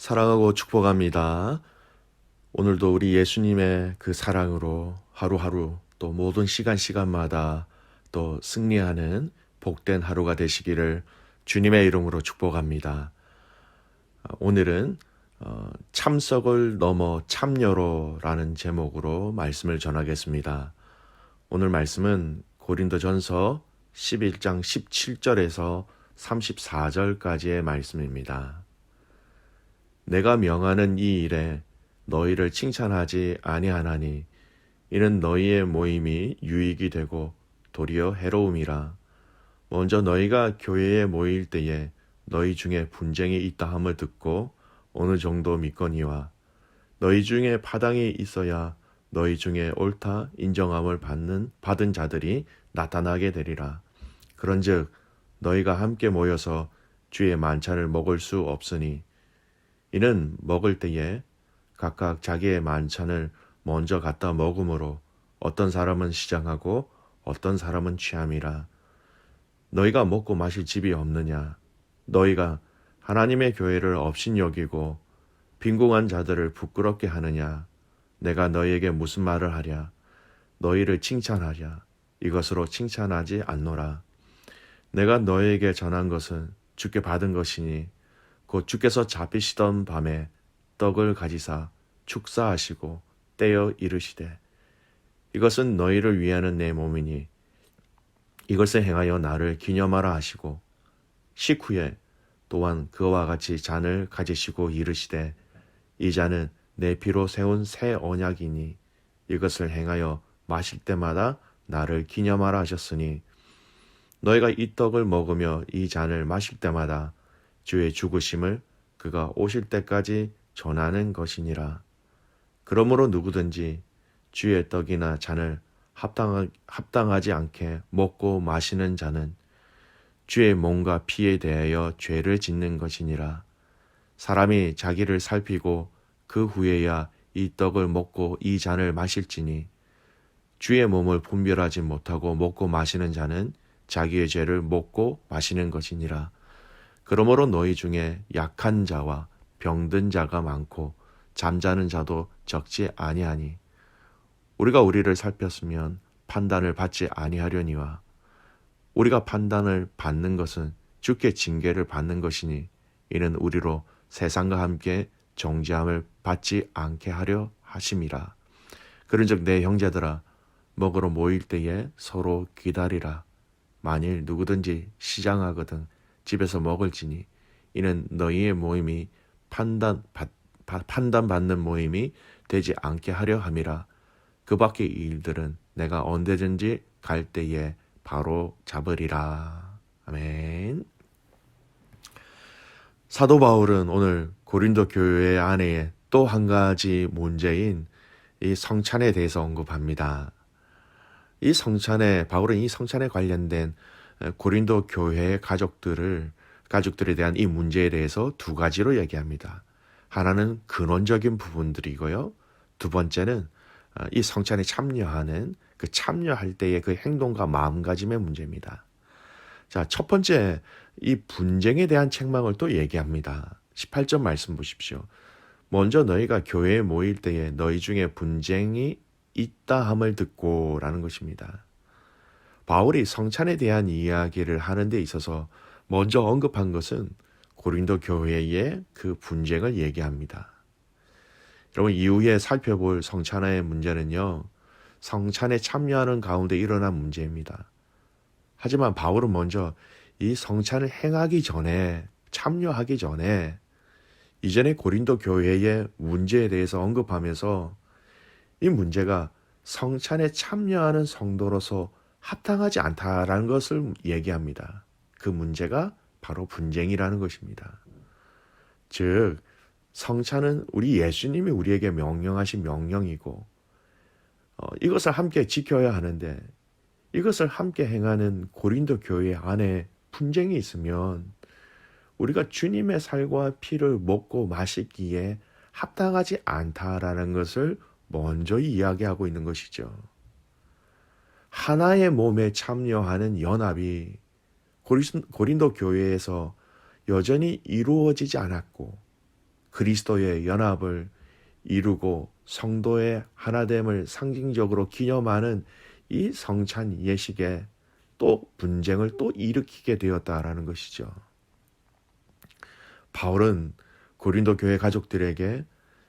사랑하고 축복합니다. 오늘도 우리 예수님의 그 사랑으로 하루하루 또 모든 시간마다 또 승리하는 복된 하루가 되시기를 주님의 이름으로 축복합니다. 오늘은 참석을 넘어 참여로라는 제목으로 말씀을 전하겠습니다. 오늘 말씀은 고린도전서 11장 17절에서 34절까지의 말씀입니다. 내가 명하는 이 일에 너희를 칭찬하지 아니하나니 이는 너희의 모임이 유익이 되고 도리어 해로움이라. 먼저 너희가 교회에 모일 때에 너희 중에 분쟁이 있다 함을 듣고 어느 정도 믿거니와 너희 중에 파당이 있어야 너희 중에 옳다 인정함을 받은 자들이 나타나게 되리라. 그런즉 너희가 함께 모여서 주의 만찬을 먹을 수 없으니 이는 먹을 때에 각각 자기의 만찬을 먼저 갖다 먹음으로 어떤 사람은 시장하고 어떤 사람은 취함이라. 너희가 먹고 마실 집이 없느냐? 너희가 하나님의 교회를 업신여기고 빈궁한 자들을 부끄럽게 하느냐? 내가 너희에게 무슨 말을 하랴? 너희를 칭찬하랴? 이것으로 칭찬하지 않노라. 내가 너희에게 전한 것은 주께 받은 것이니 곧 주께서 잡히시던 밤에 떡을 가지사 축사하시고 떼어 이르시되 이것은 너희를 위하는 내 몸이니 이것을 행하여 나를 기념하라 하시고 식후에 또한 그와 같이 잔을 가지시고 이르시되 이 잔은 내 피로 세운 새 언약이니 이것을 행하여 마실 때마다 나를 기념하라 하셨으니 너희가 이 떡을 먹으며 이 잔을 마실 때마다 주의 죽으심을 그가 오실 때까지 전하는 것이니라. 그러므로 누구든지 주의 떡이나 잔을 합당하지 않게 먹고 마시는 자는 주의 몸과 피에 대하여 죄를 짓는 것이니라. 사람이 자기를 살피고 그 후에야 이 떡을 먹고 이 잔을 마실지니 주의 몸을 분별하지 못하고 먹고 마시는 자는 자기의 죄를 먹고 마시는 것이니라. 그러므로 너희 중에 약한 자와 병든 자가 많고 잠자는 자도 적지 아니하니 우리가 우리를 살폈으면 판단을 받지 아니하려니와 우리가 판단을 받는 것은 주께 징계를 받는 것이니 이는 우리로 세상과 함께 정죄함을 받지 않게 하려 하심이라. 그런즉 내 형제들아 먹으러 모일 때에 서로 기다리라. 만일 누구든지 시장하거든 집에서 먹을지니 이는 너희의 모임이 판단받는 모임이 되지 않게 하려 함이라. 그 밖의 일들은 내가 언제든지 갈 때에 바로 잡으리라. 아멘. 사도 바울은 오늘 고린도 교회 안에 또 한 가지 문제인 이 성찬에 대해서 언급합니다. 바울은 이 성찬에 관련된 고린도 교회의 가족들에 대한 이 문제에 대해서 두 가지로 얘기합니다. 하나는 근원적인 부분들이고요. 두 번째는 이 성찬에 참여할 때의 그 행동과 마음가짐의 문제입니다. 자, 첫 번째, 이 분쟁에 대한 책망을 또 얘기합니다. 18절 말씀 보십시오. 먼저 너희가 교회에 모일 때에 너희 중에 분쟁이 있다 함을 듣고 라는 것입니다. 바울이 성찬에 대한 이야기를 하는 데 있어서 먼저 언급한 것은 고린도 교회의 그 분쟁을 얘기합니다. 여러분, 이후에 살펴볼 성찬의 문제는요, 성찬에 참여하는 가운데 일어난 문제입니다. 하지만 바울은 먼저 이 성찬을 참여하기 전에 이전에 고린도 교회의 문제에 대해서 언급하면서 이 문제가 성찬에 참여하는 성도로서 합당하지 않다라는 것을 얘기합니다. 그 문제가 바로 분쟁이라는 것입니다. 즉, 성찬은 우리 예수님이 우리에게 명령하신 명령이고 이것을 함께 지켜야 하는데 이것을 함께 행하는 고린도 교회 안에 분쟁이 있으면 우리가 주님의 살과 피를 먹고 마시기에 합당하지 않다라는 것을 먼저 이야기하고 있는 것이죠. 하나의 몸에 참여하는 연합이 고린도 교회에서 여전히 이루어지지 않았고 그리스도의 연합을 이루고 성도의 하나됨을 상징적으로 기념하는 이 성찬 예식에 또 분쟁을 또 일으키게 되었다라는 것이죠. 바울은 고린도 교회 가족들에게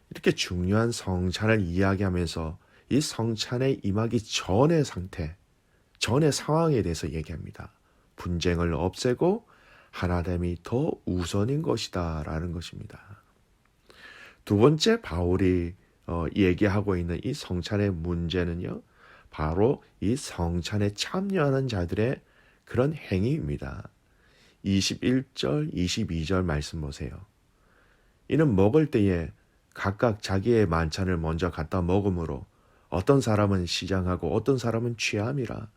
이렇게 중요한 성찬을 이야기하면서 이 성찬에 임하기 전의 상태, 전의 상황에 대해서 얘기합니다. 분쟁을 없애고 하나됨이 더 우선인 것이다 라는 것입니다. 두 번째 바울이 얘기하고 있는 이 성찬의 문제는요, 바로 이 성찬에 참여하는 자들의 그런 행위입니다. 21절, 22절 말씀 보세요. 이는 먹을 때에 각각 자기의 만찬을 먼저 갖다 먹음으로 어떤 사람은 시장하고 어떤 사람은 취함이라.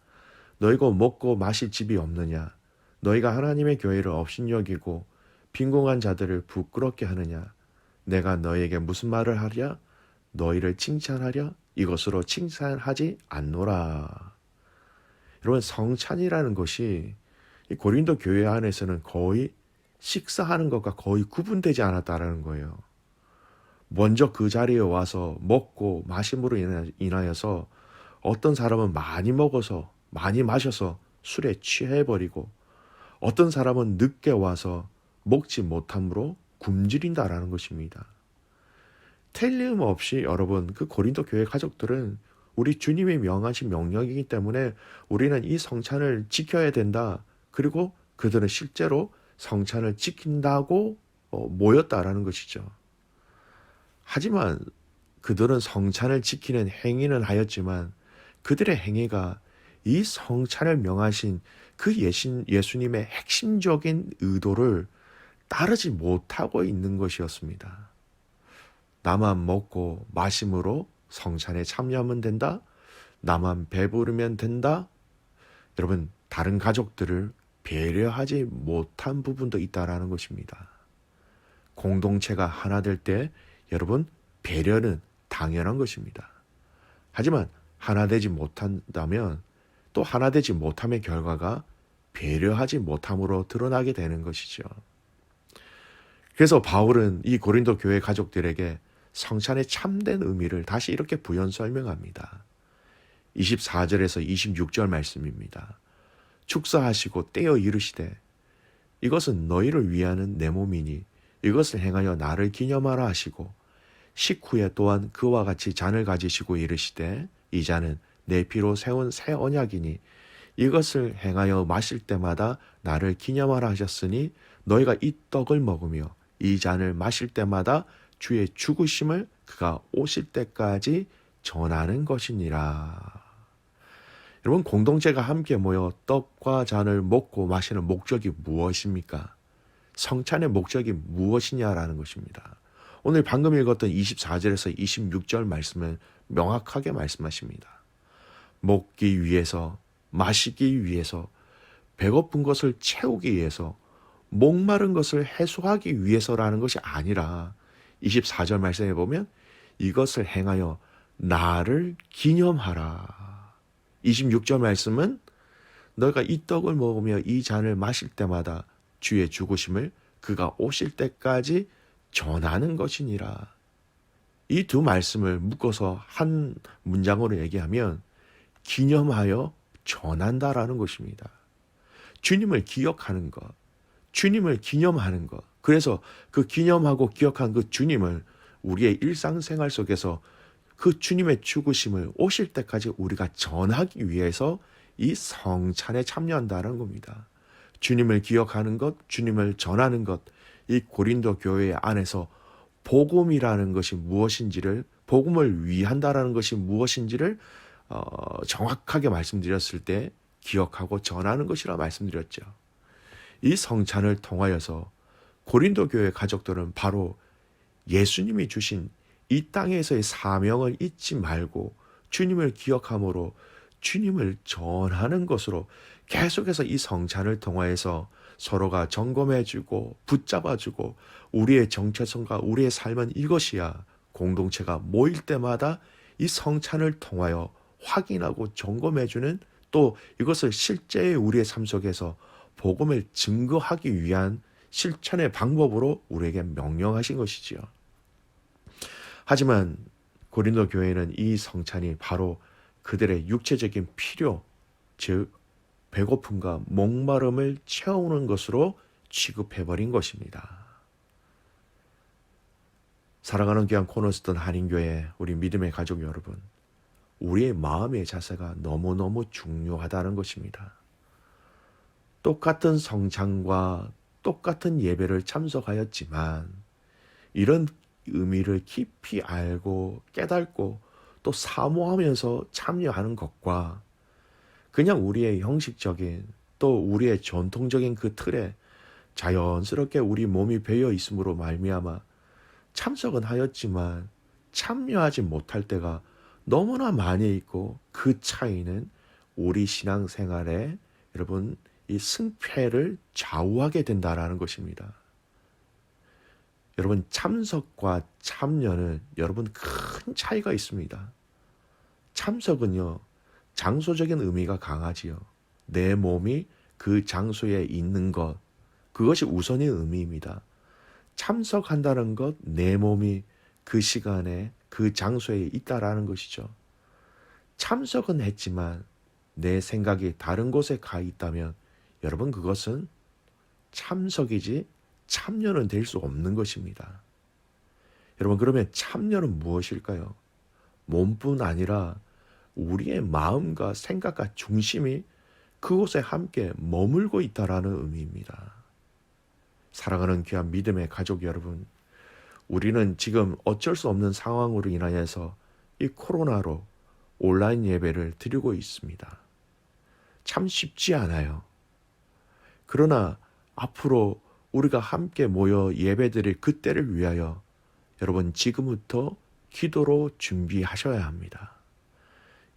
너희가 먹고 마실 집이 없느냐? 너희가 하나님의 교회를 업신여기고 빈궁한 자들을 부끄럽게 하느냐? 내가 너희에게 무슨 말을 하랴? 너희를 칭찬하랴? 이것으로 칭찬하지 않노라. 여러분, 성찬이라는 것이 이 고린도 교회 안에서는 거의 식사하는 것과 거의 구분되지 않았다라는 거예요. 먼저 그 자리에 와서 먹고 마심으로 인하여서 어떤 사람은 많이 먹어서 많이 마셔서 술에 취해버리고 어떤 사람은 늦게 와서 먹지 못함으로 굶주린다라는 것입니다. 틀림없이 여러분, 그 고린도 교회 가족들은 우리 주님이 명하신 명령이기 때문에 우리는 이 성찬을 지켜야 된다. 그리고 그들은 실제로 성찬을 지킨다고 모였다라는 것이죠. 하지만 그들은 성찬을 지키는 행위는 하였지만 그들의 행위가 이 성찬을 명하신 그 예수님의 핵심적인 의도를 따르지 못하고 있는 것이었습니다. 나만 먹고 마심으로 성찬에 참여하면 된다. 나만 배부르면 된다. 여러분, 다른 가족들을 배려하지 못한 부분도 있다라는 것입니다. 공동체가 하나 될 때 여러분, 배려는 당연한 것입니다. 하지만 하나 되지 못한다면 또 하나 되지 못함의 결과가 배려하지 못함으로 드러나게 되는 것이죠. 그래서 바울은 이 고린도 교회 가족들에게 성찬의 참된 의미를 다시 이렇게 부연 설명합니다. 24절에서 26절 말씀입니다. 축사하시고 떼어 이르시되 이것은 너희를 위하는 내 몸이니 이것을 행하여 나를 기념하라 하시고 식후에 또한 그와 같이 잔을 가지시고 이르시되 이 잔은 내 피로 세운 새 언약이니 이것을 행하여 마실 때마다 나를 기념하라 하셨으니 너희가 이 떡을 먹으며 이 잔을 마실 때마다 주의 죽으심을 그가 오실 때까지 전하는 것이니라. 여러분, 공동체가 함께 모여 떡과 잔을 먹고 마시는 목적이 무엇입니까? 성찬의 목적이 무엇이냐라는 것입니다. 오늘 방금 읽었던 24절에서 26절 말씀은 명확하게 말씀하십니다. 먹기 위해서, 마시기 위해서, 배고픈 것을 채우기 위해서, 목마른 것을 해소하기 위해서라는 것이 아니라 24절 말씀에 보면 이것을 행하여 나를 기념하라. 26절 말씀은 너희가 이 떡을 먹으며 이 잔을 마실 때마다 주의 죽으심을 그가 오실 때까지 전하는 것이니라. 이 두 말씀을 묶어서 한 문장으로 얘기하면 기념하여 전한다라는 것입니다. 주님을 기억하는 것, 주님을 기념하는 것. 그래서 그 기념하고 기억한 그 주님을 우리의 일상생활 속에서 그 주님의 죽으심을 오실 때까지 우리가 전하기 위해서 이 성찬에 참여한다는 겁니다. 주님을 기억하는 것, 주님을 전하는 것, 이 고린도 교회 안에서 복음이라는 것이 무엇인지를, 복음을 위한다라는 것이 무엇인지를 정확하게 말씀드렸을 때 기억하고 전하는 것이라 말씀드렸죠. 이 성찬을 통하여서 고린도 교회 가족들은 바로 예수님이 주신 이 땅에서의 사명을 잊지 말고 주님을 기억함으로 주님을 전하는 것으로 계속해서 이 성찬을 통하여서 서로가 점검해주고 붙잡아주고 우리의 정체성과 우리의 삶은 이것이야. 공동체가 모일 때마다 이 성찬을 통하여 확인하고 점검해주는, 또 이것을 실제의 우리의 삶 속에서 복음을 증거하기 위한 실천의 방법으로 우리에게 명령하신 것이지요. 하지만 고린도 교회는 이 성찬이 바로 그들의 육체적인 필요, 즉 배고픔과 목마름을 채우는 것으로 취급해버린 것입니다. 사랑하는 귀한 코너스턴 한인교회 우리 믿음의 가족 여러분, 우리의 마음의 자세가 너무너무 중요하다는 것입니다. 똑같은 성찬과 똑같은 예배를 참석하였지만 이런 의미를 깊이 알고 깨닫고 또 사모하면서 참여하는 것과 그냥 우리의 형식적인 또 우리의 전통적인 그 틀에 자연스럽게 우리 몸이 배어 있음으로 말미암아 참석은 하였지만 참여하지 못할 때가 너무나 많이 있고, 그 차이는 우리 신앙생활에 여러분 이 승패를 좌우하게 된다라는 것입니다. 여러분, 참석과 참여는 여러분 큰 차이가 있습니다. 참석은요, 장소적인 의미가 강하지요. 내 몸이 그 장소에 있는 것, 그것이 우선의 의미입니다. 참석한다는 것, 내 몸이 그 시간에 그 장소에 있다라는 것이죠. 참석은 했지만 내 생각이 다른 곳에 가 있다면 여러분 그것은 참석이지 참여는 될 수 없는 것입니다. 여러분, 그러면 참여는 무엇일까요? 몸뿐 아니라 우리의 마음과 생각과 중심이 그곳에 함께 머물고 있다라는 의미입니다. 사랑하는 귀한 믿음의 가족 여러분, 우리는 지금 어쩔 수 없는 상황으로 인하여서 이 코로나로 온라인 예배를 드리고 있습니다. 참 쉽지 않아요. 그러나 앞으로 우리가 함께 모여 예배드릴 그때를 위하여 여러분 지금부터 기도로 준비하셔야 합니다.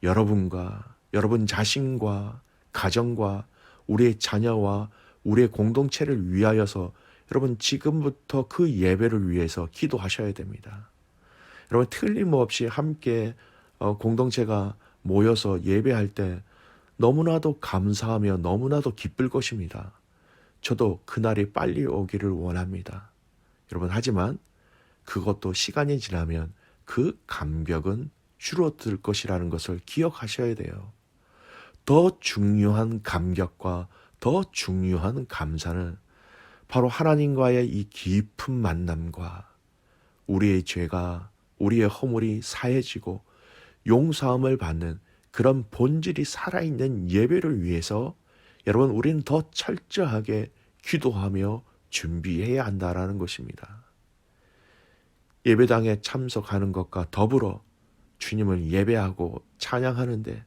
여러분과 여러분 자신과 가정과 우리의 자녀와 우리의 공동체를 위하여서 여러분 지금부터 그 예배를 위해서 기도하셔야 됩니다. 여러분, 틀림없이 함께 공동체가 모여서 예배할 때 너무나도 감사하며 너무나도 기쁠 것입니다. 저도 그날이 빨리 오기를 원합니다. 여러분, 하지만 그것도 시간이 지나면 그 감격은 줄어들 것이라는 것을 기억하셔야 돼요. 더 중요한 감격과 더 중요한 감사는 바로 하나님과의 이 깊은 만남과 우리의 죄가, 우리의 허물이 사해지고 용서함을 받는 그런 본질이 살아있는 예배를 위해서 여러분, 우리는 더 철저하게 기도하며 준비해야 한다라는 것입니다. 예배당에 참석하는 것과 더불어 주님을 예배하고 찬양하는데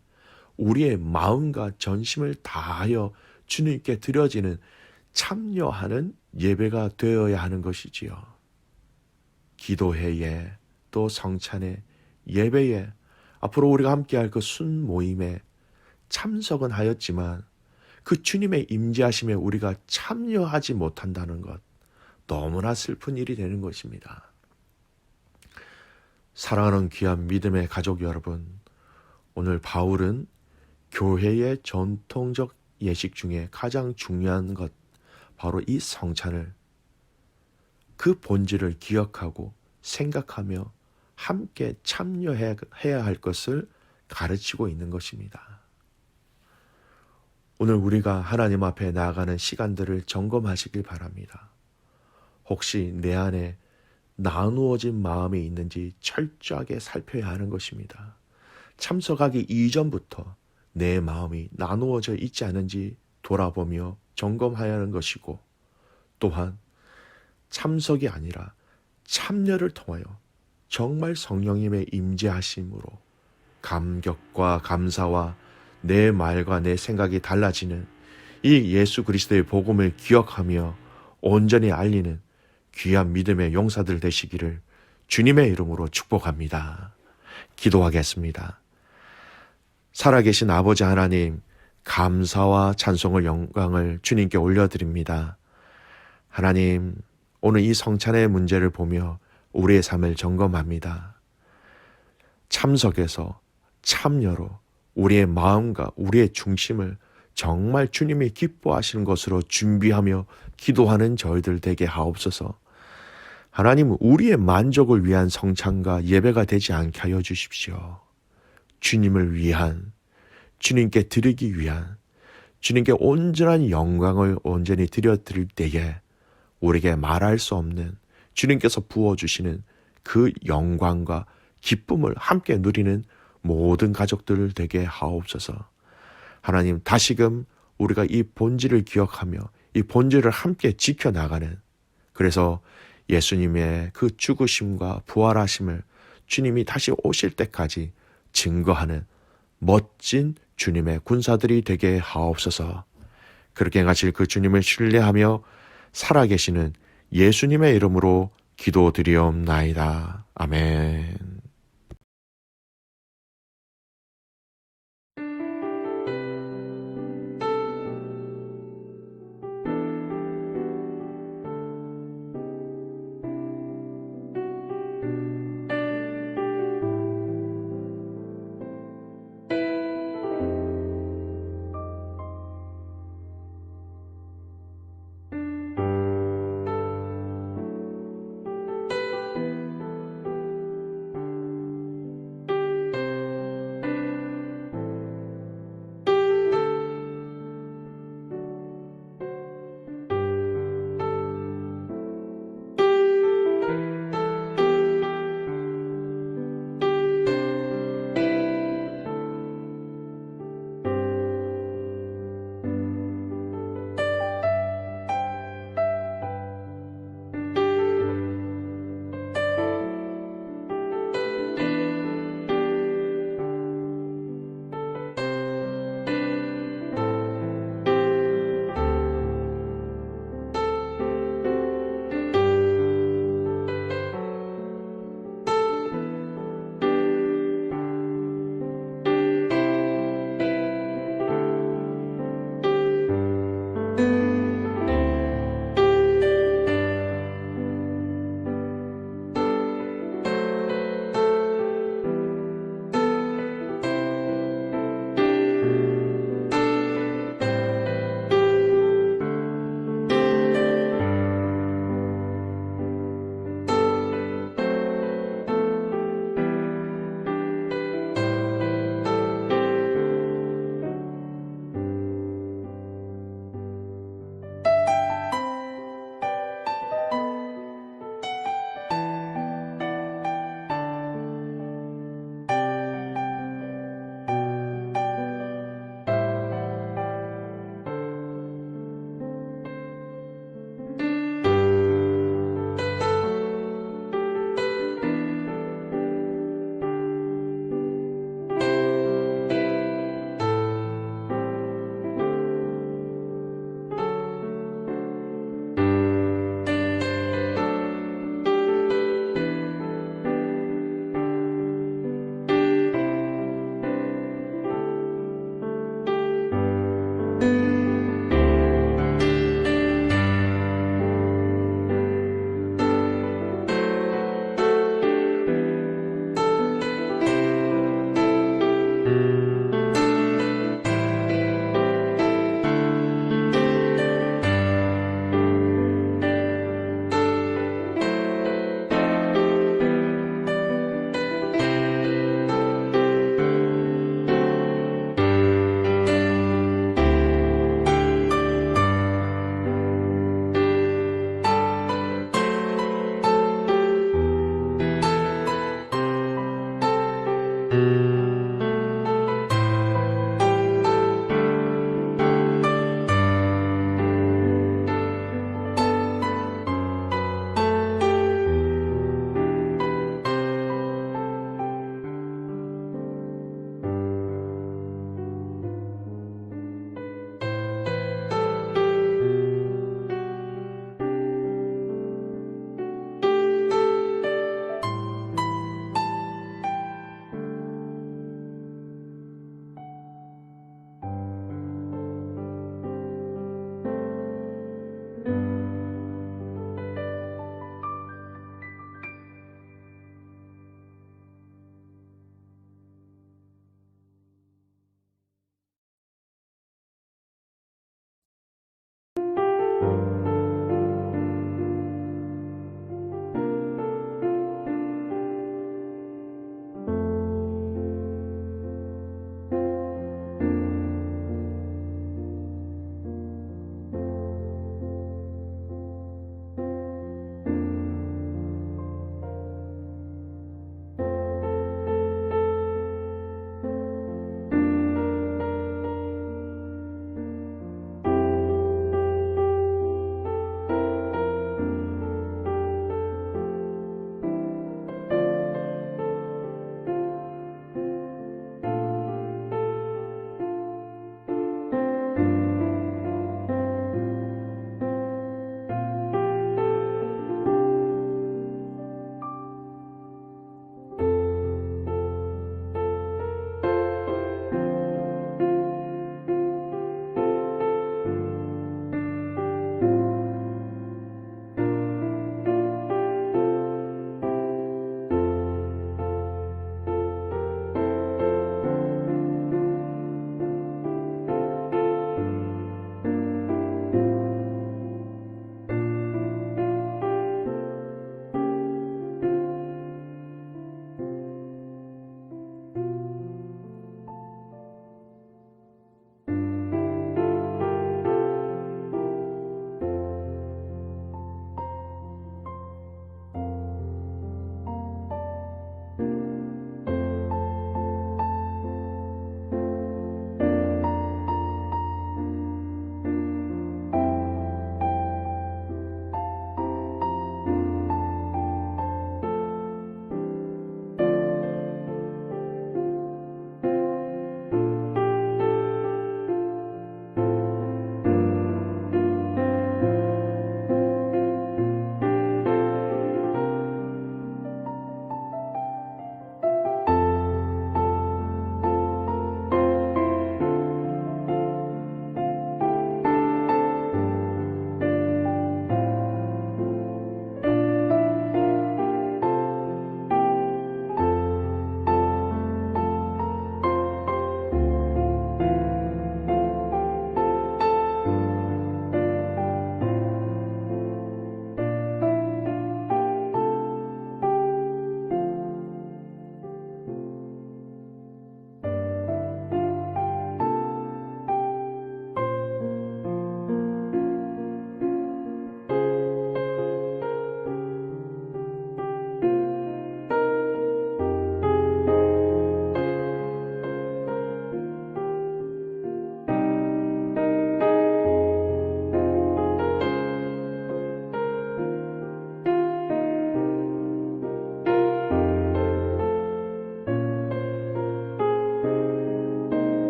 우리의 마음과 전심을 다하여 주님께 드려지는 참여하는 예배가 되어야 하는 것이지요. 기도회에 또 성찬에 예배에 앞으로 우리가 함께할 그 순모임에 참석은 하였지만 그 주님의 임재하심에 우리가 참여하지 못한다는 것, 너무나 슬픈 일이 되는 것입니다. 사랑하는 귀한 믿음의 가족 여러분, 오늘 바울은 교회의 전통적 예식 중에 가장 중요한 것, 바로 이 성찬을, 그 본질을 기억하고 생각하며 함께 참여해야 할 것을 가르치고 있는 것입니다. 오늘 우리가 하나님 앞에 나아가는 시간들을 점검하시길 바랍니다. 혹시 내 안에 나누어진 마음이 있는지 철저하게 살펴야 하는 것입니다. 참석하기 이전부터 내 마음이 나누어져 있지 않은지 돌아보며 점검해야 하는 것이고, 또한 참석이 아니라 참여를 통하여 정말 성령님의 임재하심으로 감격과 감사와 내 말과 내 생각이 달라지는 이 예수 그리스도의 복음을 기억하며 온전히 알리는 귀한 믿음의 용사들 되시기를 주님의 이름으로 축복합니다. 기도하겠습니다. 살아계신 아버지 하나님, 감사와 찬송을 영광을 주님께 올려드립니다. 하나님, 오늘 이 성찬의 문제를 보며 우리의 삶을 점검합니다. 참석에서 참여로 우리의 마음과 우리의 중심을 정말 주님이 기뻐하시는 것으로 준비하며 기도하는 저희들 되게 하옵소서. 하나님, 우리의 만족을 위한 성찬과 예배가 되지 않게 하여 주십시오. 주님을 위한, 주님께 드리기 위한, 주님께 온전한 영광을 온전히 드려드릴 때에 우리에게 말할 수 없는 주님께서 부어주시는 그 영광과 기쁨을 함께 누리는 모든 가족들 되게 하옵소서. 하나님, 다시금 우리가 이 본질을 기억하며 이 본질을 함께 지켜나가는, 그래서 예수님의 그 죽으심과 부활하심을 주님이 다시 오실 때까지 증거하는 멋진 주님의 군사들이 되게 하옵소서. 그렇게 가실 그 주님을 신뢰하며 살아계시는 예수님의 이름으로 기도드리옵나이다. 아멘.